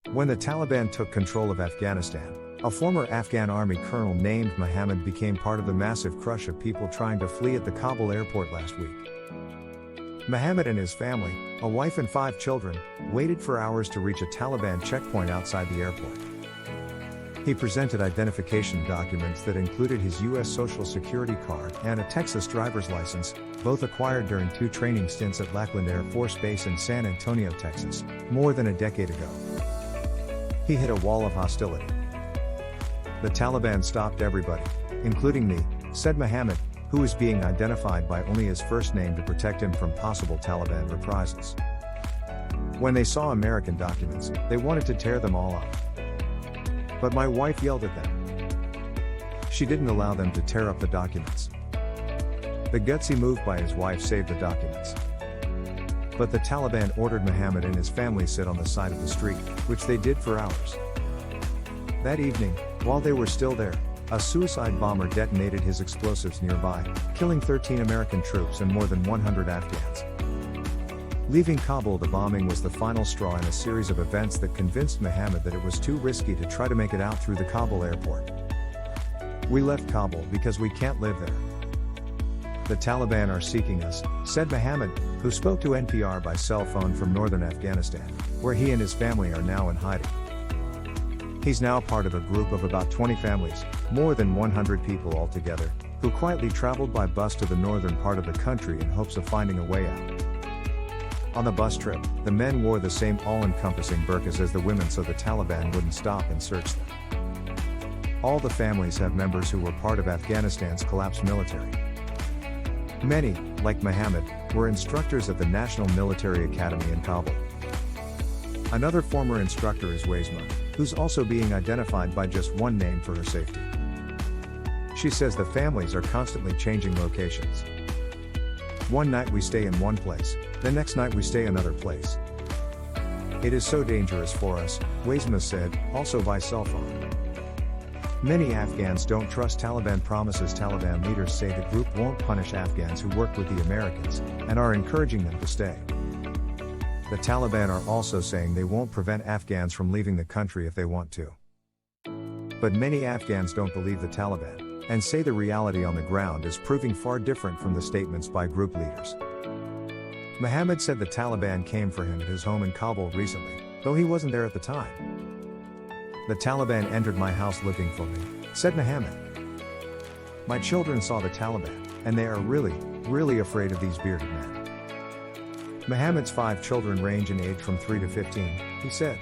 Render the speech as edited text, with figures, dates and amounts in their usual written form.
When the Taliban took control of Afghanistan, a former Afghan army colonel named Mohammed became part of the massive crush of people trying to flee at the Kabul airport last week. Mohammed and his family, a wife and 5 children, waited for hours to reach a Taliban checkpoint outside the airport. He presented identification documents that included his U.S. Social Security card and a Texas driver's license, both acquired during 2 training stints at Lackland Air Force Base in San Antonio, Texas, more than a decade ago. He hit a wall of hostility. The Taliban stopped everybody, including me, said Mohammed, who was being identified by only his first name to protect him from possible Taliban reprisals. When they saw American documents, they wanted to tear them all up. But my wife yelled at them. She didn't allow them to tear up the documents. The gutsy move by his wife saved the documents. But the Taliban ordered Mohammed and his family sit on the side of the street, which they did for hours. That evening, while they were still there, a suicide bomber detonated his explosives nearby, killing 13 American troops and more than 100 Afghans. Leaving Kabul, the bombing was the final straw in a series of events that convinced Mohammed that it was too risky to try to make it out through the Kabul airport. "We left Kabul because we can't live there. The Taliban are seeking us," said Mohammed, who spoke to NPR by cell phone from northern Afghanistan, where he and his family are now in hiding. He's now part of a group of about 20 families, more than 100 people altogether, who quietly traveled by bus to the northern part of the country in hopes of finding a way out. On the bus trip, the men wore the same all-encompassing burqas as the women so the Taliban wouldn't stop and search them. All the families have members who were part of Afghanistan's collapsed military. Many, like Mohammed, were instructors at the National Military Academy in Kabul. Another former instructor is Waisma, who's also being identified by just one name for her safety. She says the families are constantly changing locations. "One night we stay in one place, the next night we stay another place. It is so dangerous for us," Waisma said, also by cell phone. Many Afghans don't trust Taliban promises. Taliban leaders say the group won't punish Afghans who worked with the Americans, and are encouraging them to stay. The Taliban are also saying they won't prevent Afghans from leaving the country if they want to. But many Afghans don't believe the Taliban, and say the reality on the ground is proving far different from the statements by group leaders. Mohammed said the Taliban came for him at his home in Kabul recently, though he wasn't there at the time. "The Taliban entered my house looking for me," said Mohammed. "My children saw the Taliban, and they are really afraid of these bearded men." Mohammed's 5 children range in age from 3 to 15, he said.